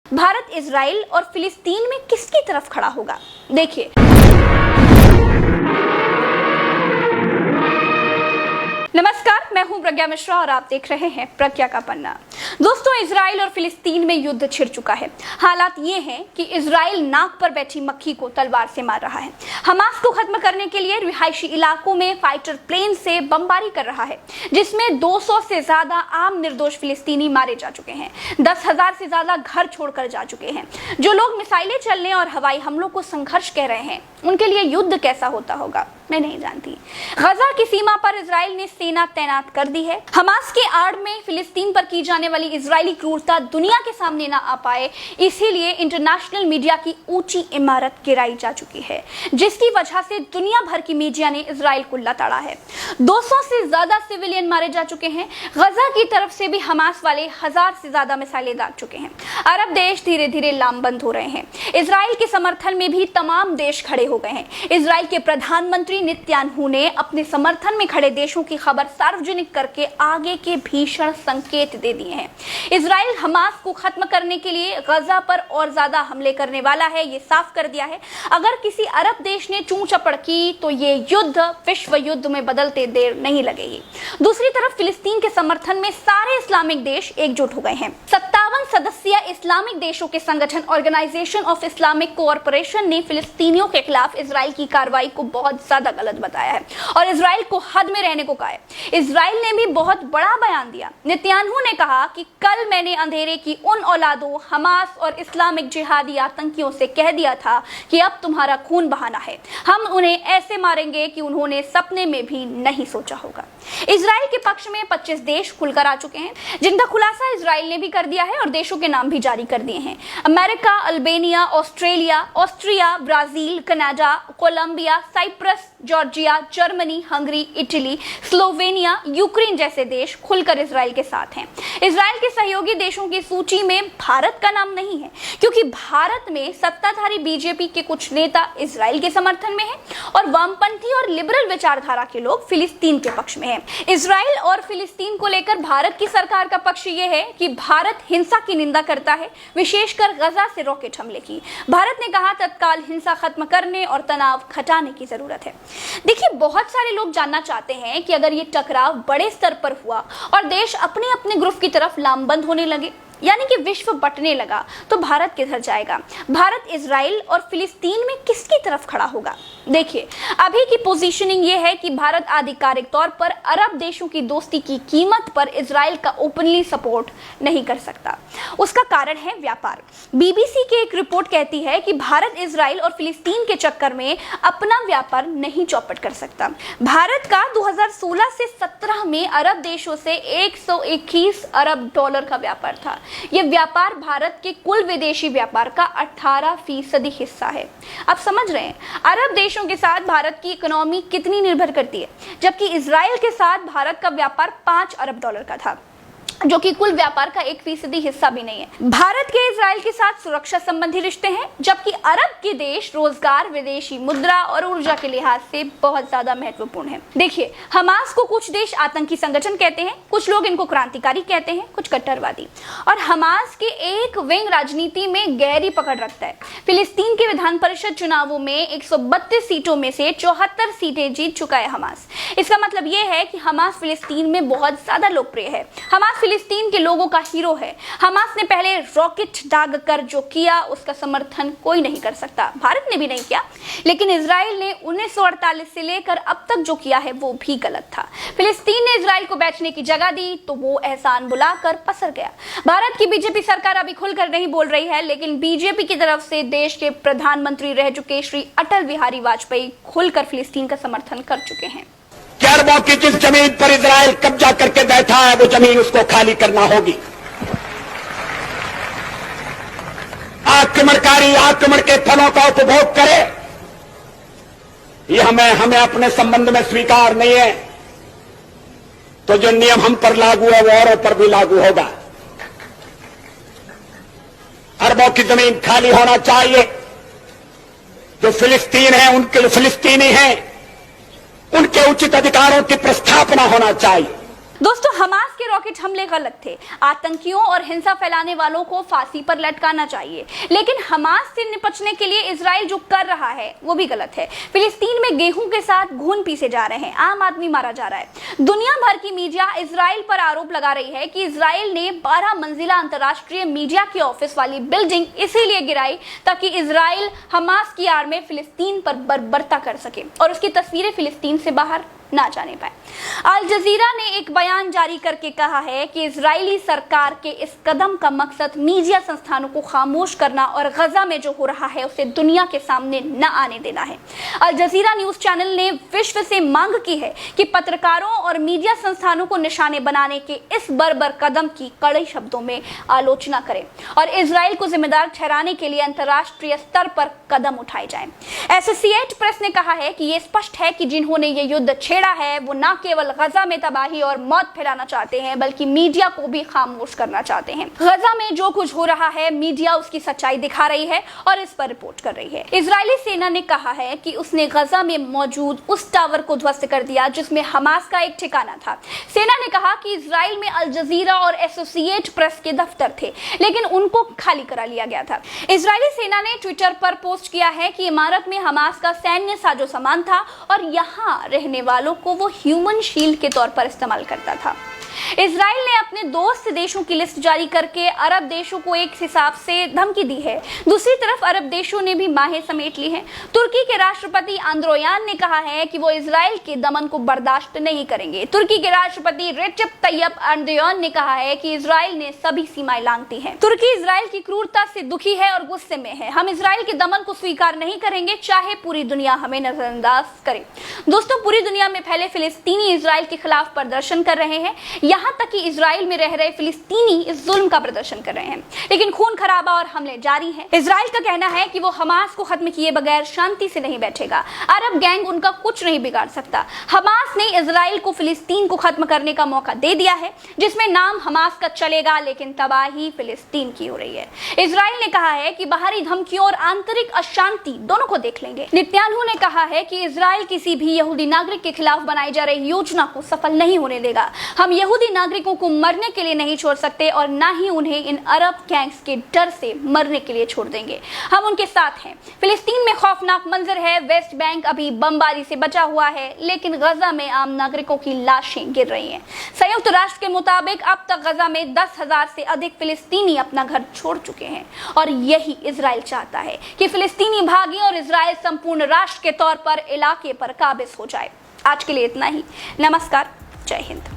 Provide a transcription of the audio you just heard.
Bharat Israel और फिलिस्तीन में किसकी तरफ खड़ा होगा? देखिए, नमस्कार, मैं हूं प्रज्ञा मिश्रा और आप देख रहे हैं प्रज्ञा का पन्ना। दोस्तों, इजराइल और फिलिस्तीन में युद्ध छिड़ चुका है। हालात ये हैं कि इजराइल नाक पर बैठी मक्खी को तलवार से मार रहा है। हमास को खत्म करने के लिए रिहायशी इलाकों में फाइटर प्लेन से बमबारी कर रहा है, जिसमें 200 से ज्यादा आम निर्दोष फिलिस्तीनी मारे जा चुके हैं। 10,000 से ज्यादा घर छोड़कर जा चुके हैं। जो लोग मिसाइलें चलने और हवाई हमलों को संघर्ष कह रहे हैं, उनके लिए युद्ध कैसा होता होगा मैं नहीं जानती। गजा की सीमा पर इजराइल ने सेना तैनात कर दी है। हमास के आड़ में फिलिस्तीन पर की जाने वाली इजरायली क्रूरता दुनिया के सामने ना आ पाए, इसीलिए इंटरनेशनल मीडिया की ऊंची इमारत गिराई जा चुकी है, जिसकी वजह से दुनिया भर की मीडिया ने इजराइल को लताड़ा है। 200 से ज्यादा सिविलियन मारे जा चुके हैं। गजा की तरफ से भी हमास वाले 1000 से ज्यादा मिसाइलें दाग चुके हैं। अरब देश धीरे धीरे लामबंद हो रहे हैं। इजराइल के समर्थन में भी तमाम देश खड़े हो गए हैं। इजराइल के प्रधानमंत्री नेतन्याहू ने अपने समर्थन में खड़े देशों की खबर सार्वजनिक करके आगे के भीषण संकेत दे दिए हैं। इजराइल हमास को खत्म करने के लिए गजा पर और ज्यादा हमले करने वाला है, ये साफ कर दिया है। अगर किसी अरब देश ने चूं चपड़ की तो ये युद्ध विश्व युद्ध में बदलते देर नहीं लगेगी। दूसरी तरफ फिलिस्तीन के समर्थन में सारे इस्लामिक देश एकजुट हो गए हैं। 57 सदस्यीय इस्लामिक देशों के संगठन ऑर्गेनाइजेशन ऑफ इस्लामिक कोऑपरेशन ने फिलिस्तीनियों के खिलाफ इजराइल की कार्रवाई को बहुत ज्यादा गलत बताया है और इजराइल को हद में रहने को कहा है। इजराइल ने भी बहुत बड़ा बयान दिया। नेतन्याहू ने कहा कि कल मैंने अंधेरे की उन औलादों हमास और इस्लामिक जिहादी आतंकियों से कह दिया था कि अब तुम्हारा खून बहाना है। हम उन्हें ऐसे मारेंगे कि उन्होंने सपने में भी नहीं सोचा होगा। इजराइल के पक्ष में 25 देश खुलकर आ चुके हैं, जिनका खुलासा इजराइल ने भी कर दिया है और देशों के नाम भी जारी कर दिए हैं। America, Albania, Australia, Austria, Brazil, Canada, Colombia, Cyprus, Georgia, Germany, Hungary, Italy, Slovenia, Ukraine जैसे देश खुलकर इजराइल के साथ हैं। इजराइल के सहयोगी देशों की सूची में भारत का नाम नहीं है, क्योंकि भारत में सत्ताधारी बीजेपी के कुछ नेता इजराइल के समर्थन में हैं और वामपंथी और लिबरल विचारधारा के लोग फिलिस्तीन के पक्ष में हैं। इजराइल और फिलिस्तीन को लेकर भारत की सरकार का पक्ष ये है कि भारत हिंसा की निंदा करता है, विशेषकर गजा से रॉकेट हमले की। भारत ने कहा तत्काल हिंसा खत्म करने और तनाव घटाने की जरूरत है। देखिए, बहुत सारे लोग जानना चाहते हैं कि अगर ये टकराव बड़े स्तर पर हुआ और देश अपने अपने ग्रुप की तरफ लामबंद होने लगे, यानी कि विश्व बंटने लगा, तो भारत किधर जाएगा? भारत इजराइल और फिलिस्तीन में किसकी तरफ खड़ा होगा? देखिए, अभी की पोजीशनिंग ये है कि भारत आधिकारिक तौर पर अरब देशों की दोस्ती की कीमत पर इजराइल का ओपनली सपोर्ट नहीं कर सकता। उसका कारण है व्यापार। बीबीसी की एक रिपोर्ट कहती है कि भारत इजराइल और फिलिस्तीन के चक्कर में अपना व्यापार नहीं चौपट कर सकता। भारत का 2016 से 17 में अरब देशों से 121 अरब डॉलर का व्यापार था। यह व्यापार भारत के कुल विदेशी व्यापार का 18% हिस्सा है। आप समझ रहे हैं अरब देशों के साथ भारत की इकोनॉमी कितनी निर्भर करती है, जबकि इजराइल के साथ भारत का व्यापार 5 अरब डॉलर का था, जो कि कुल व्यापार का 1% हिस्सा भी नहीं है। भारत के इजराइल के साथ सुरक्षा संबंधी रिश्ते हैं, जबकि अरब के देश रोजगार, विदेशी मुद्रा और ऊर्जा के लिहाज से बहुत ज्यादा महत्वपूर्ण है। देखिए, हमास को कुछ देश आतंकी संगठन कहते हैं, कुछ लोग इनको क्रांतिकारी कहते हैं, कुछ कट्टरवादी। और हमास के एक विंग राजनीति में गहरी पकड़ रखता है। फिलिस्तीन के विधान परिषद चुनावों में 132 सीटों में से 74 सीटें जीत चुका है हमास। इसका मतलब यह है कि हमास फिलिस्तीन में बहुत ज्यादा लोकप्रिय है। हमास फिलिस्तीन के लोगों का हीरो है। हमास ने पहले रॉकेट दागकर जो किया, उसका समर्थन कोई नहीं कर सकता। भारत ने भी नहीं किया, लेकिन इजराइल ने 1948 से लेकर अब तक जो किया है वो भी गलत था। फिलिस्तीन ने इजराइल को बैठने की जगह दी तो वो एहसान बुलाकर पसर गया। भारत की बीजेपी सरकार अभी खुलकर नहीं बोल रही है, लेकिन बीजेपी की तरफ से देश के प्रधानमंत्री रह चुके श्री अटल बिहारी वाजपेयी खुलकर फिलिस्तीन का समर्थन कर चुके हैं। अरबों की जिस जमीन पर इजराइल कब्जा करके बैठा है, वो जमीन उसको खाली करना होगी। आक्रमणकारी आक्रमण के फलों का उपभोग करे, ये हमें अपने संबंध में स्वीकार नहीं है। तो जो नियम हम पर लागू है वो औरों पर भी लागू होगा। अरबों की जमीन खाली होना चाहिए। जो फिलिस्तीन है, उनके जो फिलिस्तीनी हैं, उनके उचित अधिकारों की प्रस्थापना होना चाहिए। दोस्तों, हमास के रॉकेट हमले गलत थे। आतंकियों और हिंसा फैलाने वालों को फांसी पर लटकाना चाहिए, लेकिन हमास से निपटने के लिए इजराइल जो कर रहा है वो भी गलत है। फिलिस्तीन में गेहूं के साथ घुन पीसे जा रहे हैं, आम आदमी मारा जा रहा है। दुनिया भर की मीडिया इजराइल पर आरोप लगा रही है कि इजराइल ने 12 मंजिला अंतर्राष्ट्रीय मीडिया की ऑफिस वाली बिल्डिंग इसीलिए गिराई ताकि इजराइल हमास की आड़ में फिलिस्तीन पर बर्बरता कर सके और उसकी तस्वीरें फिलिस्तीन से बाहर ना जाने पाए। अल जजीरा ने एक बयान जारी करके कहा है कि इजरायली सरकार के इस कदम का मकसद मीडिया संस्थानों को खामोश करना और गजा में जो हो रहा है उसे दुनिया के सामने न आने देना है। अल जजीरा न्यूज चैनल ने विश्व से मांग की है कि पत्रकारों और मीडिया संस्थानों को निशाने बनाने के इस बर्बर कदम की कड़े शब्दों में आलोचना करे और इजराइल को जिम्मेदार ठहराने के लिए अंतर्राष्ट्रीय स्तर पर कदम उठाए जाएं। एसोसिएट प्रेस ने कहा है कि यह स्पष्ट है कि जिन्होंने ये युद्ध छेड़ा है वो न केवल गजा में तबाही और मौत फैलाना चाहते हैं बल्कि मीडिया को भी खामोश करना चाहते हैं। गजा में जो कुछ हो रहा है मीडिया उसकी सच्चाई दिखा रही है और इस पर रिपोर्ट कर रही है। इजरायली सेना ने कहा है कि उसने गजा में मौजूद उस टावर को ध्वस्त कर दिया जिसमें हमास का एक ठिकाना था। सेना ने कहा कि इजराइल में अल जजीरा और एसोसिएट प्रेस के दफ्तर थे, लेकिन उनको खाली करा लिया गया था। इजरायली सेना ने ट्विटर पर पोस्ट किया है कि इमारत में हमास का सैन्य साजो सामान था और यहाँ रहने वालों को वो ह्यूमन शील्ड के तौर पर इस्तेमाल करता था। इजराइल ने अपने दोस्त देशों की लिस्ट जारी करके अरब देशों को एक हिसाब से धमकी दी है। दूसरी तरफ अरब देशों ने भी बाहें समेट ली हैं। तुर्की के राष्ट्रपति एर्दोगान ने कहा है कि वो इजराइल के दमन को बर्दाश्त नहीं करेंगे। तुर्की के राष्ट्रपति रेसिप तैयब एर्दोगान ने कहा है कि इजराइल ने सभी सीमाएं लांघ दी हैं। तुर्की इजराइल की क्रूरता से दुखी है और गुस्से में है। हम इजराइल के दमन को स्वीकार नहीं करेंगे, चाहे पूरी दुनिया हमें नजरअंदाज करे। दोस्तों, पूरी दुनिया में फैले फिलिस्तीनी इजराइल के खिलाफ प्रदर्शन कर रहे हैं। यहाँ तक कि इजराइल में रह रहे फिलिस्तीनी इस जुल्म का प्रदर्शन कर रहे हैं, लेकिन खून खराबा और हमले जारी हैं। इजराइल का कहना है कि वो हमास को खत्म किए बगैर शांति से नहीं बैठेगा। अरब गैंग उनका कुछ नहीं बिगाड़ सकता। हमास ने इजराइल को फिलिस्तीन को खत्म करने का मौका दे दिया है, जिसमें नाम हमास का चलेगा, लेकिन तबाही फिलिस्तीन की हो रही है। इजराइल ने कहा है कि बाहरी धमकियों और आंतरिक अशांति दोनों को देख लेंगे। नेतन्याहू ने कहा है कि इजराइल किसी भी यहूदी नागरिक के खिलाफ बनाई जा रही योजना को सफल नहीं होने देगा। हम यहूदी नागरिकों को मरने के लिए नहीं छोड़ सकते और ना ही उन्हें इन अरब गैंग्स के डर से मरने के लिए छोड़ देंगे। हम उनके साथ हैं। फिलिस्तीन में खौफनाक मंजर है। वेस्ट बैंक अभी बमबारी से बचा हुआ है, लेकिन गजा में आम नागरिकों की लाशें गिर रही हैं। संयुक्त राष्ट्र के मुताबिक अब तक गजा में 10,000 से अधिक फिलिस्तीनी अपना घर छोड़ चुके हैं और यही इजराइल चाहता है कि फिलिस्तीनी भागे और इजराइल संपूर्ण राष्ट्र के तौर पर इलाके पर काबिज हो जाए। आज के लिए इतना ही। नमस्कार, जय हिंद।